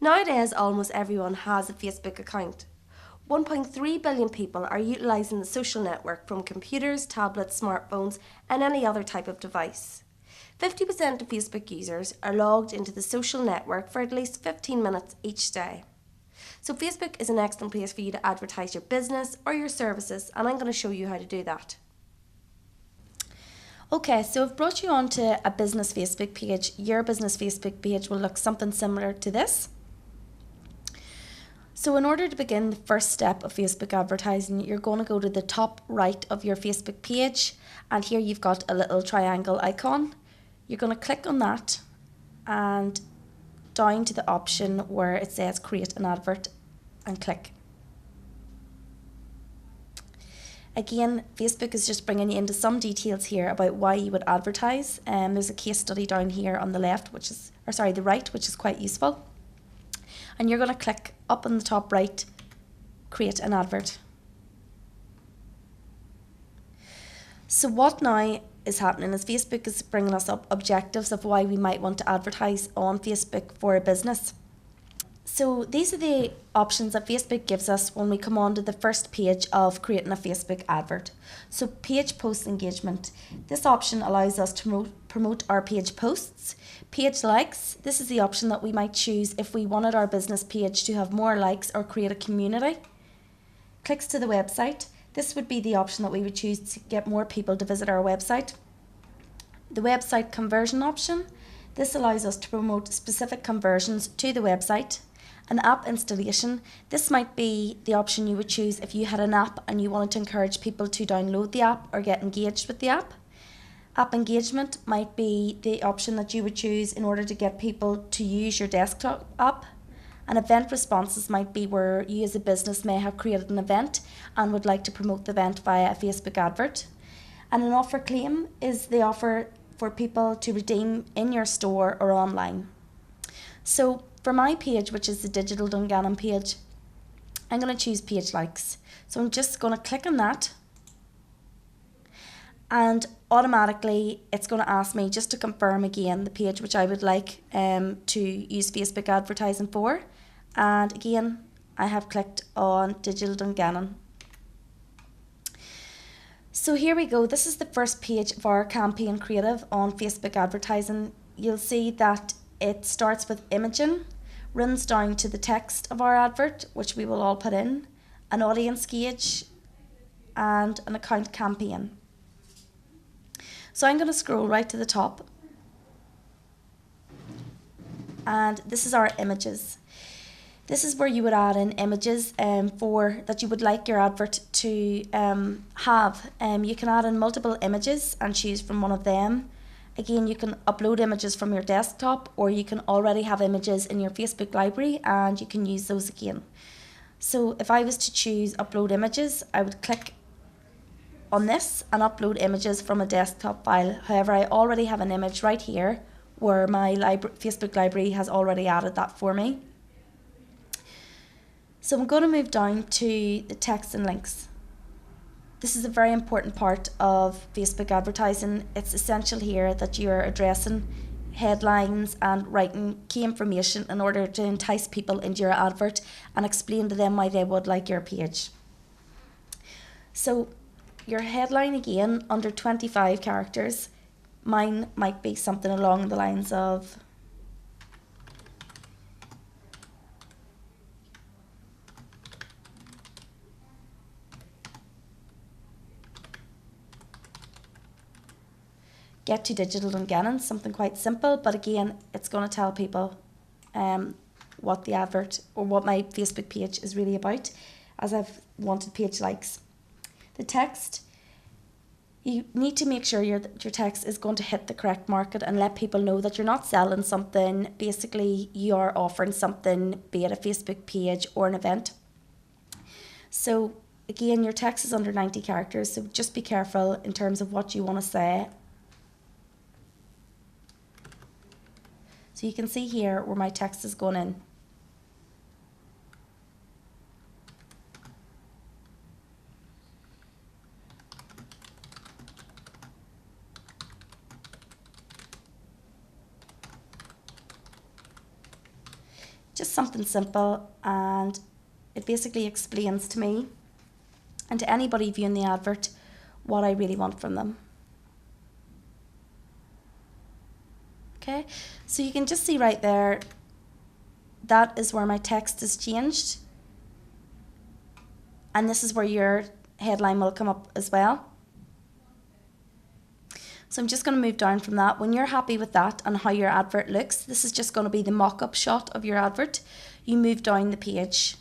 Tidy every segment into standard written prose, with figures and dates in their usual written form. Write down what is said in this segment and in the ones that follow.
Nowadays, almost everyone has a Facebook account. 1.3 billion people are utilising the social network from computers, tablets, smartphones, and any other type of device. 50% of Facebook users are logged into the social network for at least 15 minutes each day. So Facebook is an excellent place for you to advertise your business or your services, and I'm going to show you how to do that. Okay, so I've brought you onto a business Facebook page. Your business Facebook page will look something similar to this. So in order to begin the first step of Facebook advertising, you're going to go to the top right of your Facebook page, and here you've got a little triangle icon. You're going to click on that and down to the option where it says create an advert and click. Again, Facebook is just bringing you into some details here about why you would advertise. There's a case study down here on the left, the right, which is quite useful. And you're going to click up on the top right, create an advert. So what now is happening is Facebook is bringing us up objectives of why we might want to advertise on Facebook for a business. So these are the options that Facebook gives us when we come onto the first page of creating a Facebook advert. So page post engagement. This option allows us to promote our page posts. Page likes. This is the option that we might choose if we wanted our business page to have more likes or create a community. Clicks to the website. This would be the option that we would choose to get more people to visit our website. The website conversion option. This allows us to promote specific conversions to the website. An app installation. This might be the option you would choose if you had an app and you wanted to encourage people to download the app or get engaged with the app. App engagement might be the option that you would choose in order to get people to use your desktop app. And event responses might be where you as a business may have created an event and would like to promote the event via a Facebook advert. And an offer claim is the offer for people to redeem in your store or online. So for my page, which is the Digital Dungannon page, I'm going to choose page likes. So I'm just going to click on that, and automatically it's going to ask me just to confirm again the page which I would like to use Facebook advertising for. And again, I have clicked on Digital Dungannon. So here we go. This is the first page of our campaign creative on Facebook advertising. You'll see that it starts with imaging, runs down to the text of our advert, which we will all put in, an audience gauge, and an account campaign. So I'm going to scroll right to the top, and this is our images. This is where you would add in images that you would like your advert to have. You can add in multiple images and choose from one of them. Again, you can upload images from your desktop, or you can already have images in your Facebook library and you can use those again. So if I was to choose upload images, I would click on this and upload images from a desktop file. However, I already have an image right here where my Facebook library has already added that for me. So I'm going to move down to the text and links. This is a very important part of Facebook advertising. It's essential here that you're addressing headlines and writing key information in order to entice people into your advert and explain to them why they would like your page. So your headline, again, under 25 characters. Mine might be something along the lines of get to Digital Dungannon, something quite simple, but again, it's going to tell people what the advert or what my Facebook page is really about, as I've wanted page likes. The text, you need to make sure your text is going to hit the correct market and let people know that you're not selling something. Basically, you are offering something, be it a Facebook page or an event. So again, your text is under 90 characters, so just be careful in terms of what you want to say. So you can see here where my text is going in. Just something simple, and it basically explains to me and to anybody viewing the advert what I really want from them. Okay, so you can just see right there, that is where my text is changed. And this is where your headline will come up as well. So I'm just going to move down from that. When you're happy with that and how your advert looks, this is just going to be the mock-up shot of your advert. You move down the page.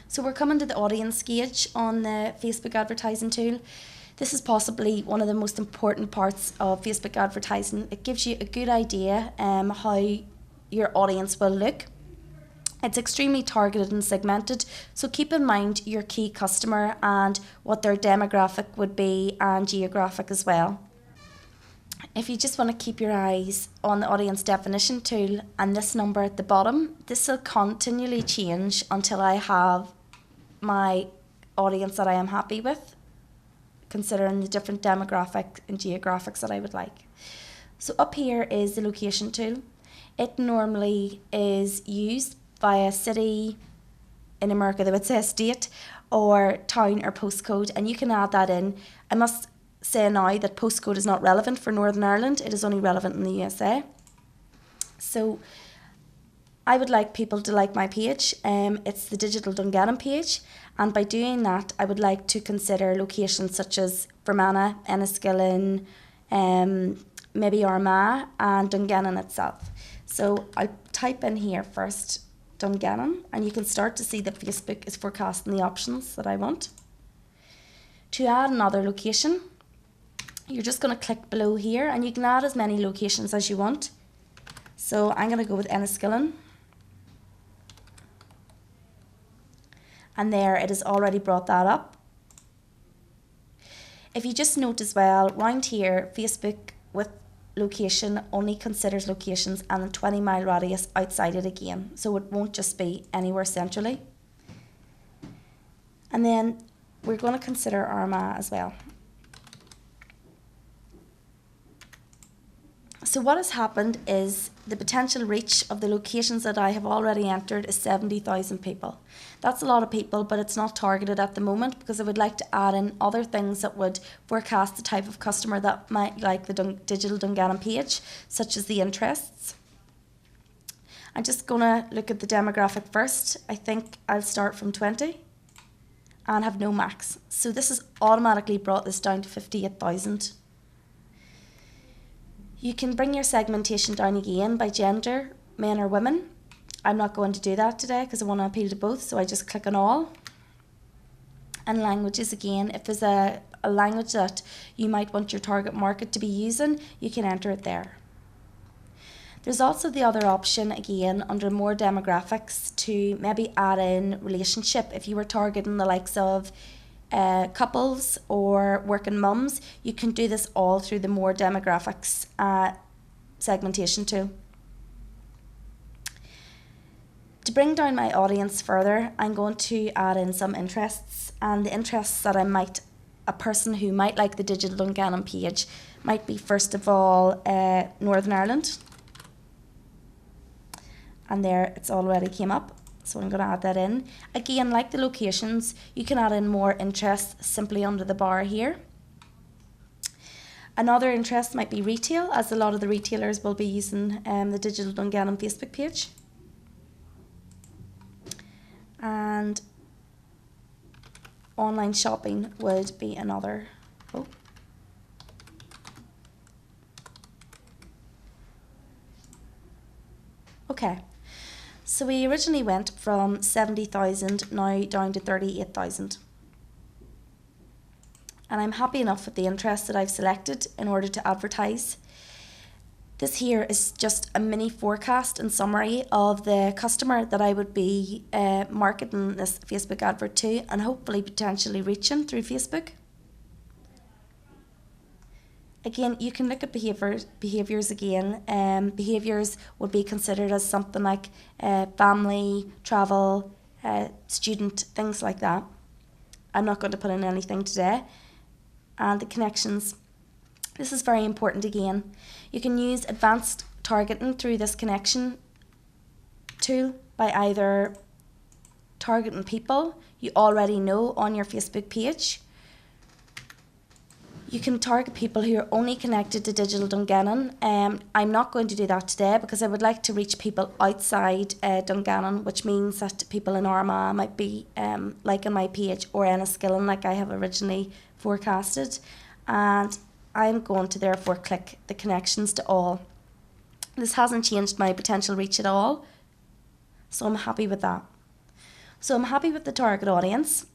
So we're coming to the audience gauge on the Facebook advertising tool. This is possibly one of the most important parts of Facebook advertising. It gives you a good idea how your audience will look. It's extremely targeted and segmented, so keep in mind your key customer and what their demographic would be, and geographic as well. If you just want to keep your eyes on the audience definition tool and this number at the bottom, this will continually change until I have my audience that I am happy with, considering the different demographic and geographics that I would like. So up here is the location tool. It normally is used by a city. In America they would say state, or town or postcode, and you can add that in. I must say now that postcode is not relevant for Northern Ireland, it is only relevant in the USA. So I would like people to like my page. It's the Digital Dungannon page, and by doing that I would like to consider locations such as Fermanagh, Enniskillen, maybe Armagh and Dungannon itself. So I'll type in here first Dungannon, and you can start to see that Facebook is forecasting the options that I want. To add another location, you're just going to click below here, and you can add as many locations as you want. So I'm going to go with Enniskillen. And there, it has already brought that up. If you just note as well, round here, Facebook with location only considers locations and a 20-mile radius outside it again, so it won't just be anywhere centrally. And then we're going to consider Armagh as well. So what has happened is the potential reach of the locations that I have already entered is 70,000 people. That's a lot of people, but it's not targeted at the moment because I would like to add in other things that would forecast the type of customer that might like the Digital Dungannon page, such as the interests. I'm just going to look at the demographic first. I think I'll start from 20 and have no max. So this has automatically brought this down to 58,000. You can bring your segmentation down again by gender, men or women. I'm not going to do that today because I want to appeal to both, so I just click on all. And languages again, if there's a language that you might want your target market to be using, you can enter it there. There's also the other option again under more demographics to maybe add in relationship. If you were targeting the likes of couples or working mums, you can do this all through the more demographics segmentation tool. To bring down my audience further, I'm going to add in some interests, and the interests that a person who might like the Digital Dungannon page might be first of all Northern Ireland, and there it's already came up. So I'm going to add that in. Again, like the locations, you can add in more interests simply under the bar here. Another interest might be retail, as a lot of the retailers will be using the Digital Dungannon Facebook page. And online shopping would be another. Okay. So we originally went from 70,000 now down to 38,000. And I'm happy enough with the interest that I've selected in order to advertise. This here is just a mini forecast and summary of the customer that I would be marketing this Facebook advert to and hopefully potentially reaching through Facebook. Again, you can look at behaviours again. Behaviours would be considered as something like family, travel, student, things like that. I'm not going to put in anything today. And the connections This is very important again. You can use advanced targeting through this connection tool by either targeting people you already know on your Facebook page. You can target people who are only connected to Digital Dungannon. I'm not going to do that today because I would like to reach people outside Dungannon, which means that people in Armagh might be liking my page, or Enniskillen like I have originally forecasted. And I'm going to therefore click the connections to all. This hasn't changed my potential reach at all, so I'm happy with that. So I'm happy with the target audience.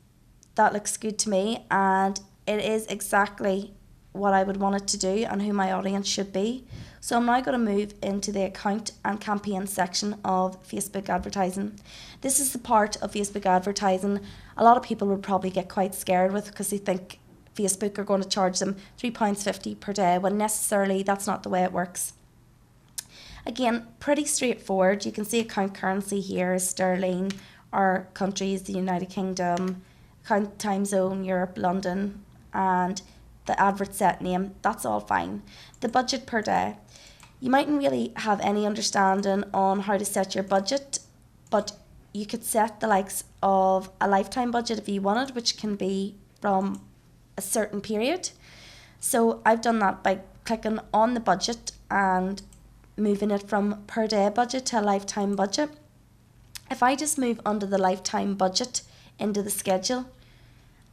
That looks good to me, and it is exactly what I would want it to do and who my audience should be. So I'm now going to move into the account and campaign section of Facebook advertising. This is the part of Facebook advertising a lot of people would probably get quite scared with, because they think Facebook are going to charge them £3.50 per day, when necessarily that's not the way it works. Again, pretty straightforward. You can see account currency here is sterling. Our country is the United Kingdom. Account time zone, Europe, London, and the advert set name. That's all fine. The budget per day. You mightn't really have any understanding on how to set your budget, but you could set the likes of a lifetime budget if you wanted, which can be from a certain period. So I've done that by clicking on the budget and moving it from per day budget to a lifetime budget. If I just move under the lifetime budget into the schedule,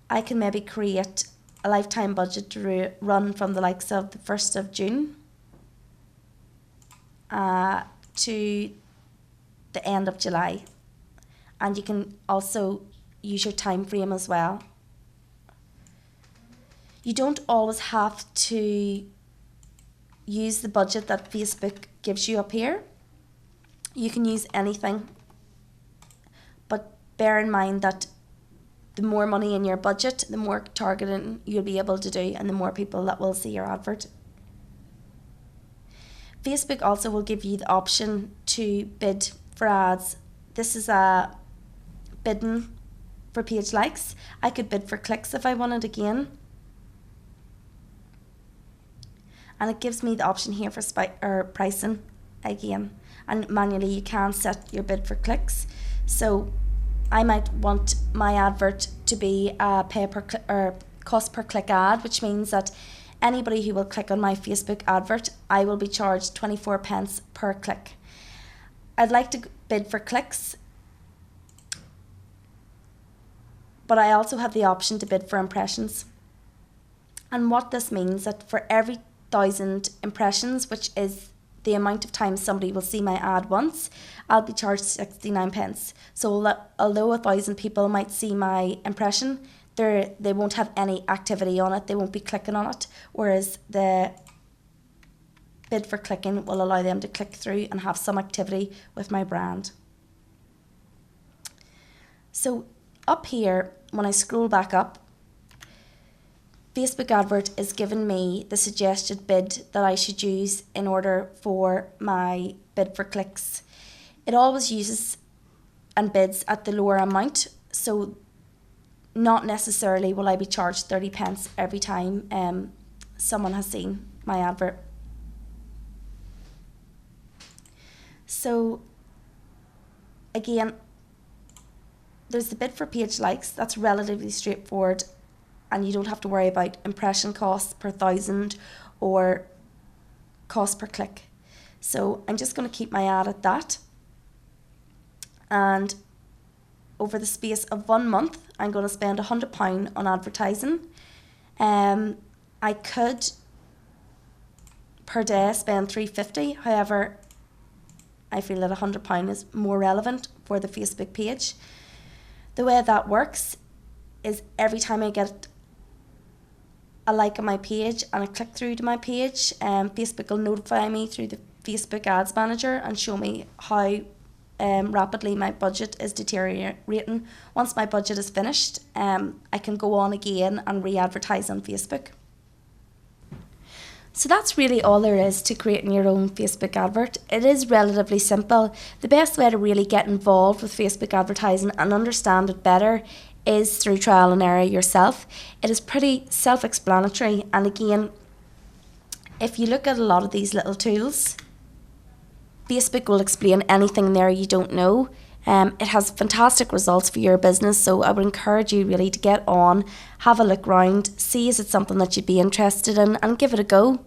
I can maybe create a lifetime budget to run from the likes of the 1st of June to the end of July. And you can also use your time frame as well. You don't always have to use the budget that Facebook gives you up here. You can use anything, but bear in mind that the more money in your budget, the more targeting you'll be able to do, and the more people that will see your advert. Facebook also will give you the option to bid for ads. This is a bidding for page likes. I could bid for clicks if I wanted again. And it gives me the option here for pricing again. And manually you can set your bid for clicks. So I might want my advert to be a pay per click or cost per click ad, which means that anybody who will click on my Facebook advert, I will be charged 24 pence per click. I'd like to bid for clicks, but I also have the option to bid for impressions. And what this means that for every 1,000 impressions, which is the amount of times somebody will see my ad once, I'll be charged 69 pence. So although 1,000 people might see my impression, they won't have any activity on it, they won't be clicking on it, whereas the bid for clicking will allow them to click through and have some activity with my brand. So up here, when I scroll back up, Facebook advert is giving me the suggested bid that I should use in order for my bid for clicks. It always uses and bids at the lower amount, so not necessarily will I be charged 30 pence every time someone has seen my advert. So again, there's the bid for page likes. That's relatively straightforward, and you don't have to worry about impression costs per 1,000 or cost per click. So I'm just going to keep my ad at that. And over the space of 1 month, I'm going to spend £100 on advertising. I could per day spend £3.50. However, I feel that £100 is more relevant for the Facebook page. The way that works is every time I get a like on my page and a click through to my page, Facebook will notify me through the Facebook Ads Manager and show me how rapidly my budget is deteriorating. Once my budget is finished, I can go on again and re-advertise on Facebook. So that's really all there is to creating your own Facebook advert. It is relatively simple. The best way to really get involved with Facebook advertising and understand it better is through trial and error yourself. It is pretty self-explanatory, and again, if you look at a lot of these little tools, Facebook will explain anything there you don't know. It has fantastic results for your business, so I would encourage you really to get on, have a look round, see is it something that you'd be interested in, and give it a go.